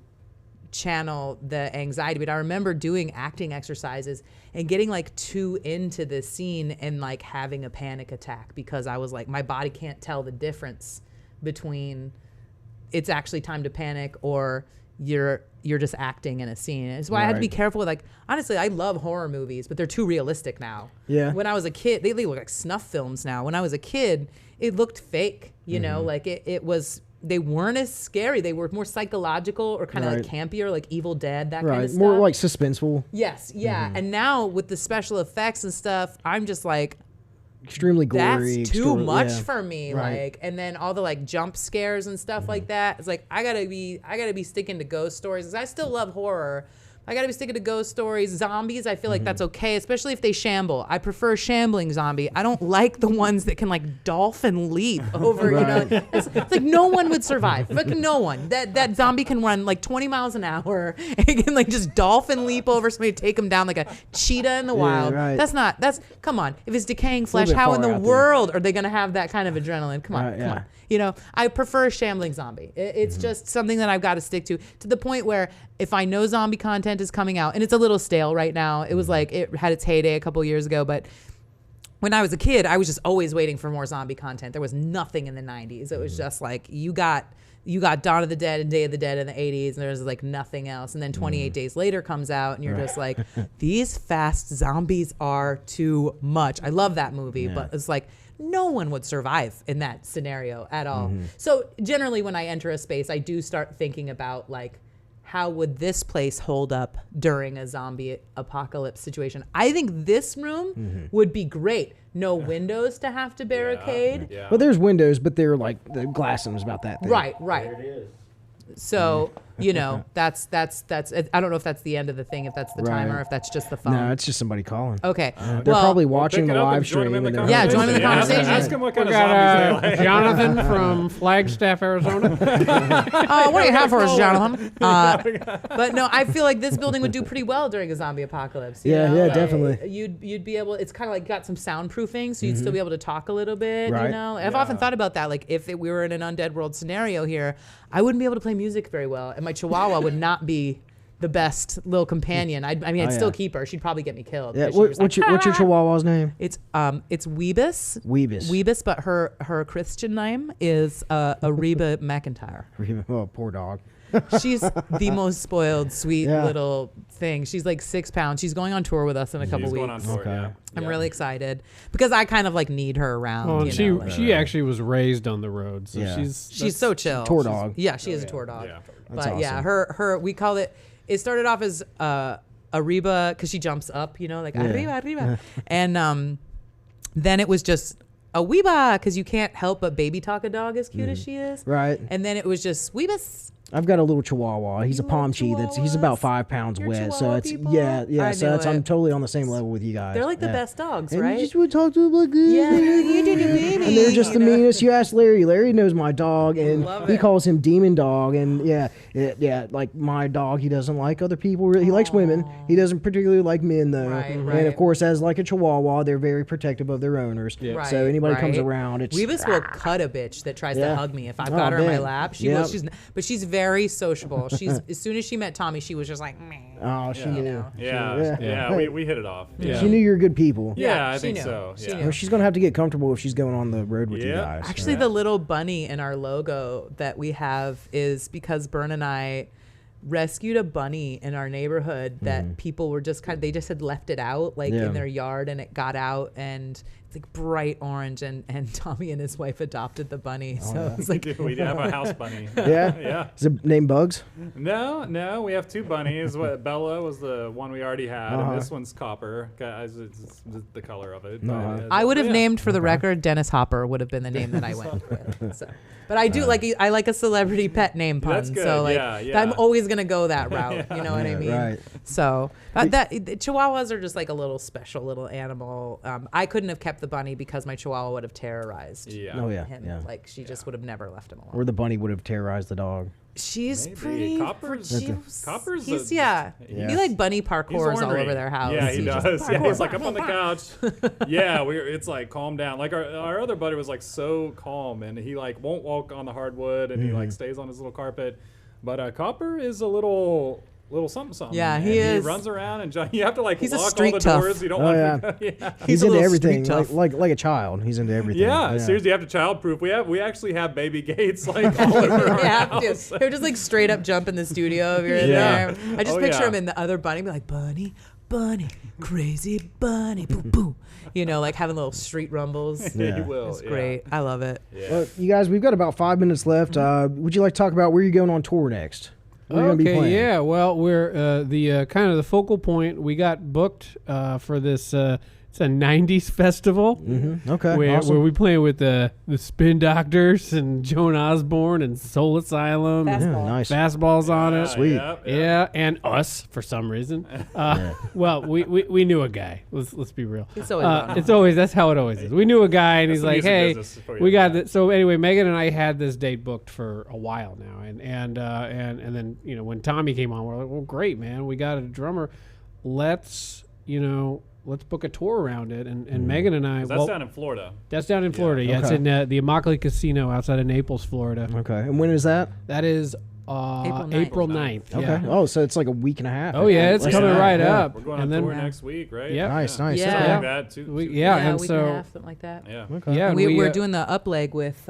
channel the anxiety. But I remember doing acting exercises and getting like too into the scene and like having a panic attack, because I was like, my body can't tell the difference between it's actually time to panic or you're just acting in a scene. It's why I had to be careful with, like, honestly, I love horror movies, but they're too realistic now. Yeah. When I was a kid, they look like snuff films now. When I was a kid, it looked fake, you know, like it was, they weren't as scary. They were more psychological or kind of like campier, like Evil Dead, that kind of stuff. More like suspenseful. Yes, yeah. And now with the special effects and stuff, I'm just like, Extremely gory. that's too much yeah. for me. Right. Like, and then all the like jump scares and stuff like that. It's like, I gotta be sticking to ghost stories, 'cause I still love horror. I gotta be sticking to ghost stories. Zombies, I feel like that's okay, especially if they shamble. I prefer a shambling zombie. I don't like the ones that can like dolphin leap over, you know. It's like no one would survive. Like no one. That zombie can run like 20 miles an hour and can like just dolphin leap over somebody, take them down like a cheetah in the wild. right. Come on. If it's decaying flesh, bit how in far the out there. world are they gonna have that kind of adrenaline? Come on, Right, come yeah. on. You know, I prefer a shambling zombie. It's just something that I've got to stick to the point where if I know zombie content is coming out, and it's a little stale right now, it was like, it had its heyday a couple years ago, but when I was a kid, I was just always waiting for more zombie content. There was nothing in the 90s. It was just like you got Dawn of the Dead and Day of the Dead in the 80s, and there's like nothing else. And then 28 Days Later comes out, and you're just like, these fast zombies are too much. I love that movie, but it's like no one would survive in that scenario at all. So generally, when I enter a space, I do start thinking about like, how would this place hold up during a zombie apocalypse situation? I think this room would be great. No windows to have to barricade. Yeah. Well, there's windows, but they're like the glass is about that thick. Right. There it is. So, that's I don't know if that's the end of the thing, if that's the timer, if that's just the phone. No, it's just somebody calling. Okay. They're well, probably watching Pick the it up live and join stream. him in the and they're- Yeah, join in the conversation. Ask him what kind We of got zombies they like. Jonathan from Flagstaff, Arizona. what do you have for us, Jonathan? But no, I feel like this building would do pretty well during a zombie apocalypse. you Yeah, know? yeah, Like, definitely. You'd be able. It's kind of like got some soundproofing, so you'd still be able to talk a little bit. Right. You know, I've often thought about that. Like if we were in an undead world scenario here, I wouldn't be able to play music very well, and my Chihuahua would not be the best little companion. I'd still keep her. She'd probably get me killed. Yeah, 'cause she was what's like, your Chihuahua's name? It's Weebus. Weebus. But her Christian name is Ariba McIntyre. Oh, poor dog. She's the most spoiled, sweet Yeah. little thing. She's like 6 pounds. She's going on tour with us in a couple He's weeks. going on tour, Okay. yeah. I'm really excited because I kind of like need her around. Well, you she know, like- she actually was raised on the road, so Yeah. she's so chill. Tour dog. Yeah, she is a tour dog. Yeah. That's But yeah, awesome. her we call it. It started off as Ariba because she jumps up, like Arriba, and then it was just a Weeba because you can't help but baby talk a dog as cute as she is. Right. And then it was just Weebus. I've got a little Chihuahua. He's a You love Pomchi. He's Chihuahuas? about 5 pounds You're wet. So Chihuahua it's people? yeah. I So knew I'm it. totally on the same level with you guys. They're like the Yeah. best dogs, And right? you just would talk to them like this. Yeah, you do, baby. And they're just the You know? meanest. You ask Larry. Larry knows my dog, and Love he it. calls him Demon Dog. And yeah, like my dog, he doesn't like other people. Really. He likes women. He doesn't particularly like men, though. Right, And right. of course, as like a Chihuahua, they're very protective of their owners. Yeah. Right, So anybody comes right. around, it's Weebus will cut a bitch that tries to Yeah. hug me if I've Oh, got her in my man. lap. She Yep. will. But she's very sociable. She's as soon as she met Tommy, she was just like, meh. oh, she knew. know. Yeah. We hit it off. Yeah. She knew you were good people. Yeah, I she think knew. so. She Yeah. knew. Well, she's gonna have to get comfortable if she's going on the road with you Yeah. guys. Actually, the little bunny in our logo that we have is because Bern and I rescued a bunny in our neighborhood that people were just they just had left it out like Yeah. in their yard, and it got out and it's like bright orange, and Tommy and his wife adopted the bunny. So it's like We do have a house bunny. Yeah. Yeah. Is it named Bugs? No, we have 2 bunnies. Bella was the one we already had, and this one's Copper. It's the color of it. but, I would have yeah. named for the record Dennis Hopper would have been the name that I went with. So. But I do I like a celebrity pet name pun. That's good, So like yeah. I'm always gonna go that route. You know what I mean? Right. So the Chihuahuas are just like a little special little animal. I couldn't have kept the bunny because my Chihuahua would have terrorized Yeah. Oh yeah. him. Yeah. Like she just would have never left him alone. Or the bunny would have terrorized the dog. She's Maybe. pretty. Copper's- Copper's. He's He like bunny He's parkours all ornery. over their house. Yeah, he just does. Yeah, parkour, he's like up parkour, on the parkour. couch. Yeah, it's like calm down. Like our other buddy was like so calm, and he like won't walk on the hardwood, and he like stays on his little carpet. But Copper is a little something. Yeah, and he is. He runs around and you have to like He's a lock street all the tough. doors. You don't Oh, want yeah. to. Yeah. He's a into little everything, street tough. like a child. He's into everything. Yeah, seriously, you have to childproof. We actually have baby gates like all over our Yeah, house. He'll just like straight up jump in the studio if you're in Yeah. there. I just Oh, picture yeah. him in the other bunny, be like, bunny, crazy bunny, boo boo. Like having little street rumbles. Yeah. He will. It's yeah. great. I love it. Yeah. Well, you guys, we've got about 5 minutes left. Would you like to talk about where you're going on tour next? Where you gonna be Okay, playing? yeah. Well, we're the kind of the focal point. We got booked for this. It's a '90s festival. Mm-hmm. Okay. Where awesome. we play with the Spin Doctors and Joan Osborne and Soul Asylum. Yeah, And nice. Fastballs on it. Sweet. Yeah, and us for some reason. Well, we knew a guy. Let's be real. It's always fun. It's always that's how it always is. We knew a guy, and That's he's the like, music "Hey, business for you. we got this." So anyway, Megan and I had this date booked for a while now, and then when Tommy came on, we're like, "Well, great, man, we got a drummer. Let's book a tour around it." And Megan and I, That's down in Florida. that's down in Florida. Yeah, it's Okay. in the Immokalee Casino outside of Naples, Florida. Okay. And when is that? That is April 9th. Okay. Yeah. Oh, so it's like a week and a half. Oh yeah, it's Less coming than that, right yeah. up. We're going on and then tour next week, right? Yeah. Nice. Yeah. Something Yeah. like that. Two, yeah, a and week so and a half, something like that. yeah. Okay. yeah, and We're we, doing the up leg with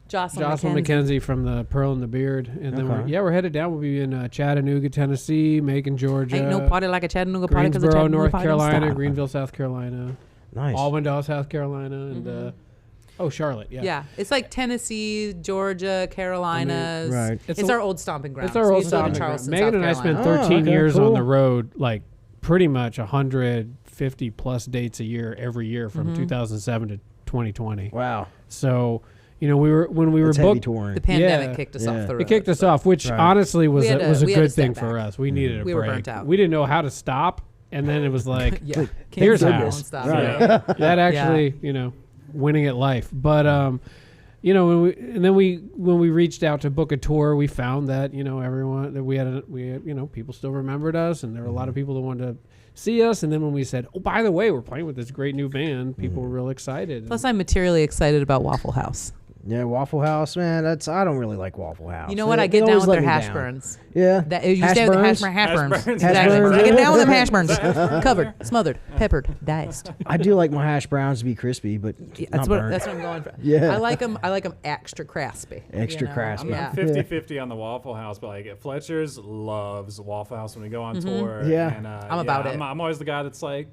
Jocelyn McKenzie from the Pearl and the Beard, and then Okay. we're headed down. We'll be in Chattanooga, Tennessee, Macon, Georgia, Ain't no party like a Chattanooga party because Greensboro, Chattanooga North party don't Carolina, stop. Greenville, South Carolina, Nice. Alwyndahl, South Carolina, and Charlotte. Yeah. Yeah, it's like Tennessee, Georgia, Carolinas. right. It's our old stomping ground. It's our old we live in stomping ground. Charleston, Megan South and I Carolina. spent 13 okay, years cool. on the road, like pretty much 150 plus dates a year every year from 2007 to 2020. Wow. So, when we were It's heavy booked, touring. The pandemic Yeah. kicked us Yeah. off the road. it kicked us off, which Right. honestly was We had a to- we had to good step thing for back. us. We needed a We were break. burnt out. We didn't know how to stop, and then it was like Yeah, Here's Can't how. stop. Right. Yeah. that actually, winning at life. But when we reached out to book a tour, we found that everyone that we had people still remembered us, and there were a lot of people that wanted to see us. And then when we said, "Oh, by the way, we're playing with this great new band," people were real excited. Plus, I'm materially excited about Waffle House. Yeah, Waffle House, man. I don't really like Waffle House. You know what? They I get down always with let their me hash down. burns. Yeah. That you Hash stay with the burns? hash Hash burns. burns. Exactly. burns. I get down with them hash burns. Covered, smothered, peppered, diced. I do like my hash browns to be crispy, but Yeah, not burnt. that's what I'm going for. Yeah. I like them extra crispy. Extra you know? crispy. Yeah. I'm 50-50 on the Waffle House, but like Fletcher's loves Waffle House when we go on tour. Yeah. And, I'm about it. I'm always the guy that's like,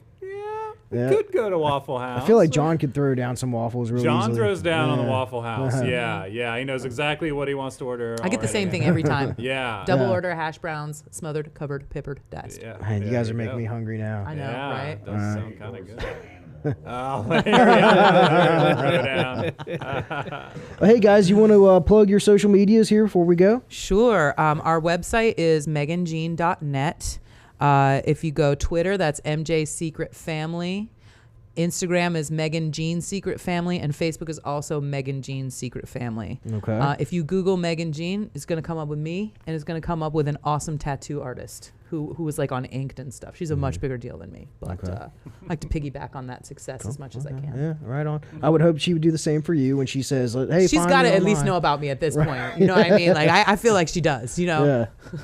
we Yeah. could go to Waffle House. I feel like John could throw down some waffles really John easily. throws down on the Yeah. Waffle House. Uh-huh. Yeah. He knows exactly what he wants to order. I get the same already. thing every time. Yeah. Double Yeah. order hash browns, smothered, covered, peppered, diced. Yeah. Man, you There guys are making go. me hungry now. I know, Yeah, right? it does sound kind of good. Oh, Well, hey guys, you want to plug your social medias here before we go? Sure. Our website is meganjean.net. If you go Twitter, that's MJ Secret Family. Instagram is Megan Jean Secret Family, and Facebook is also Megan Jean Secret Family. Okay. If you Google Megan Jean, it's going to come up with me, and it's going to come up with an awesome tattoo artist who was like on Inked and stuff. She's a much bigger deal than me, but Okay. I like to piggyback on that success as much as I can. Yeah, right on. I would hope she would do the same for you when she says, "Hey, She's find got me to at least online." know about me at this point. You know what I mean? Like I feel like she does. You know.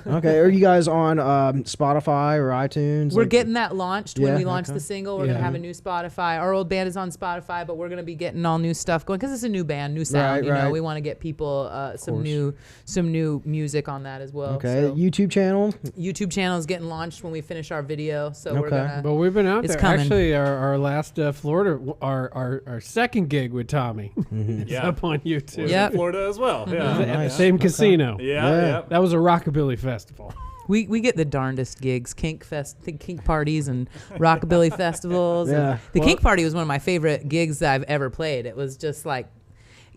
Yeah. Okay. Are you guys on Spotify or iTunes? We're Like- getting that launched when Yeah, we launch okay. the single. We're Yeah. gonna have a new Spotify. Our old band is on Spotify, but we're gonna be getting all new stuff going because it's a new band, new sound. Right, right. We want to get people some course. new music on that as well. Okay. So YouTube channel. YouTube channel is getting launched when we finish our video. So we're Okay. gonna. But we've been out It's there. coming. Actually, our last Florida, our second gig with Tommy, it's Yeah. up on YouTube. Was Yep. in Florida as well. Yeah. Mhm. At the Nice. same casino. Yeah. Yeah. Yeah. That was a rockabilly festival. We get the darndest gigs, kink parties and rockabilly festivals. Yeah. And the Well- kink party was one of my favorite gigs that I've ever played. It was just like,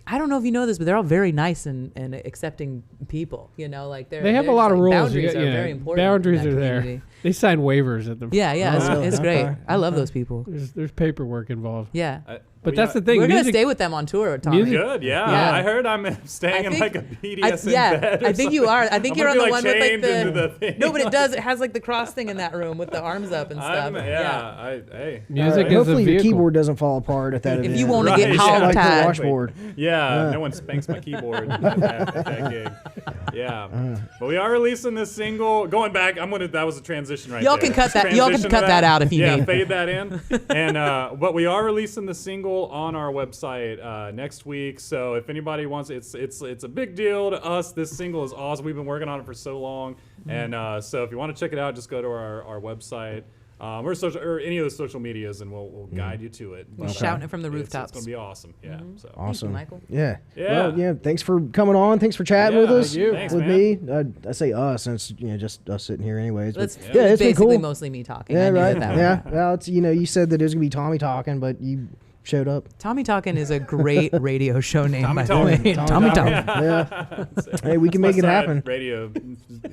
I don't know if you know this, but they're all very nice and accepting people. You know, like They have a lot of like rules. Boundaries You are got- very important. in Boundaries that are there. community. They sign waivers at the. Yeah, yeah, Oh, it's great. okay. I love those people. There's paperwork involved. Yeah, But that's the thing. we're gonna music, stay with them on tour, Tommy. music- Good. Yeah. Yeah. I heard I'm staying in think- like a BDSM yeah, bed. Or I think you something. are. I think I'm you're on gonna the be, one with like chained into the. thing. No, but it does. It has like the cross thing in that room with the arms up and stuff. Hey. Music All is hopefully a your vehicle. keyboard doesn't fall apart at that If event. you want to get Right, hog like the tied, washboard. Yeah, Yeah. no one spanks my keyboard at that gig. Yeah, but we are releasing this single. Going back, that was a transition right Y'all there. can cut that- y'all can Transition cut to that out if you yeah, need. fade that in. And but we are releasing the single on our website next week. So if anybody wants, it's a big deal to us. This single is awesome. We've been working on it for so long, and so if you want to check it out, just go to our website. Or any of the social medias, and we'll guide you to it. We're shouting it from the It's rooftops. gonna be awesome. Yeah. So. Awesome. Michael. Yeah. Yeah. Well, yeah. Thanks for coming on. Thanks for chatting Yeah, with us. thank you. Thanks, with man. me. I say us, since just us sitting here, anyways. But It's yeah, it's been basically cool. mostly me talking. Yeah, I knew right. it that way. Yeah. Well, it's you said that it was gonna be Tommy talking, but you showed up. Tommy Talkin' is a great radio show name, Tommy by the way. Talkin'. Tommy Talkin'. Yeah. Hey, we can My make it side happen. Radio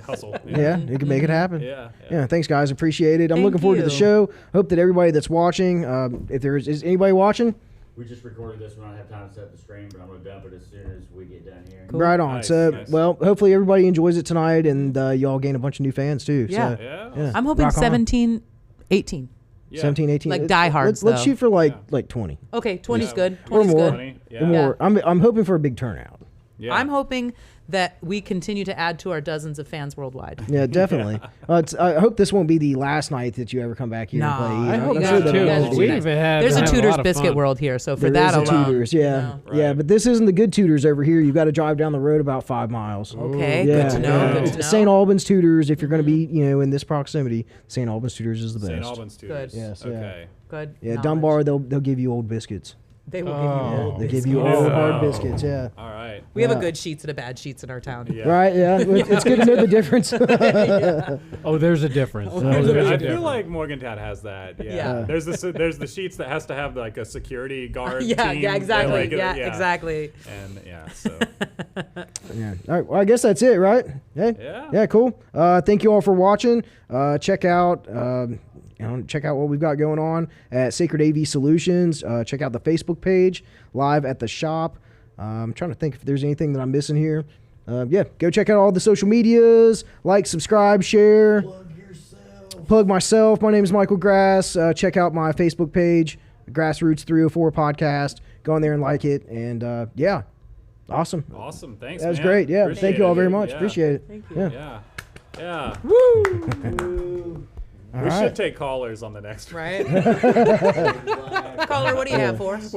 hustle. Yeah, you can make it happen. Yeah. Yeah, thanks guys, appreciate it. I'm Thank looking forward to the you. show. Hope that everybody that's watching, if there is anybody watching, We just recorded this. We don't have time to set up the stream, but I'm gonna dump it as soon as we get done here. Cool. right on. Nice, So, nice. well, hopefully everybody enjoys it tonight, and y'all gain a bunch of new fans too. Yeah. So, Yeah. yeah. I'm hoping Rock on. 17, 18. Yeah. 17, 18. Like Let's- diehards, Let's though. shoot for Yeah. like 20 Okay, 20's Yeah. good. Or 20's more. good. Funny. or more. I'm hoping for a big turnout. Yeah. I'm hoping that we continue to add to our dozens of fans worldwide. Yeah, definitely. I hope this won't be the last night that you ever come back here and No, play. I I'm hope sure not. that You it guys will are be. too nice. There's a Tudor's Biscuit World here, so for There that is a alone. Tudor's, yeah. No. Yeah, Right. but this isn't the good Tudor's over here. You've got to drive down the road about 5 miles. Okay, Yeah, good to know. yeah. Good to know. St. Albans Tudor's, if you're going to be, in this proximity, St. Albans Tudor's is the best. St. Albans Tutors. Good. Yes, yeah. Okay. Good. Yeah, knowledge. Dunbar, they'll give you old biscuits. They will give Oh. you Yeah, old they give biscuits. you old Oh. hard biscuits. Yeah. All right. We have a Yeah. good sheets and a bad sheets in our town. Yeah. Right. Yeah. It's good to know the difference. Oh, there's a difference. I There's a feel difference. like Morgantown has that. Yeah. Yeah. There's the sheets that has to have like a security guard. Yeah, team yeah, that, exactly. like, Yeah, exactly. And yeah, so Yeah. All right. Well, I guess that's it, right? Yeah. yeah. Yeah. Cool. Thank you all for watching. Check out. Check out what we've got going on at Sacred AV Solutions. Check out the Facebook page, live at the shop. I'm trying to think if there's anything that I'm missing here. Yeah, go check out all the social medias. Like, subscribe, share. Plug myself. My name is Michael Grass. Check out my Facebook page, Grassroots 304 podcast. Go in there and like it. And yeah, awesome. Awesome. Thanks. That was man. great. Yeah, Appreciate thank you all it. very much. Yeah. Appreciate it. Thank you. Yeah. Yeah. Yeah. All We right. should take callers on the next one. Right? Caller, what do you have for us?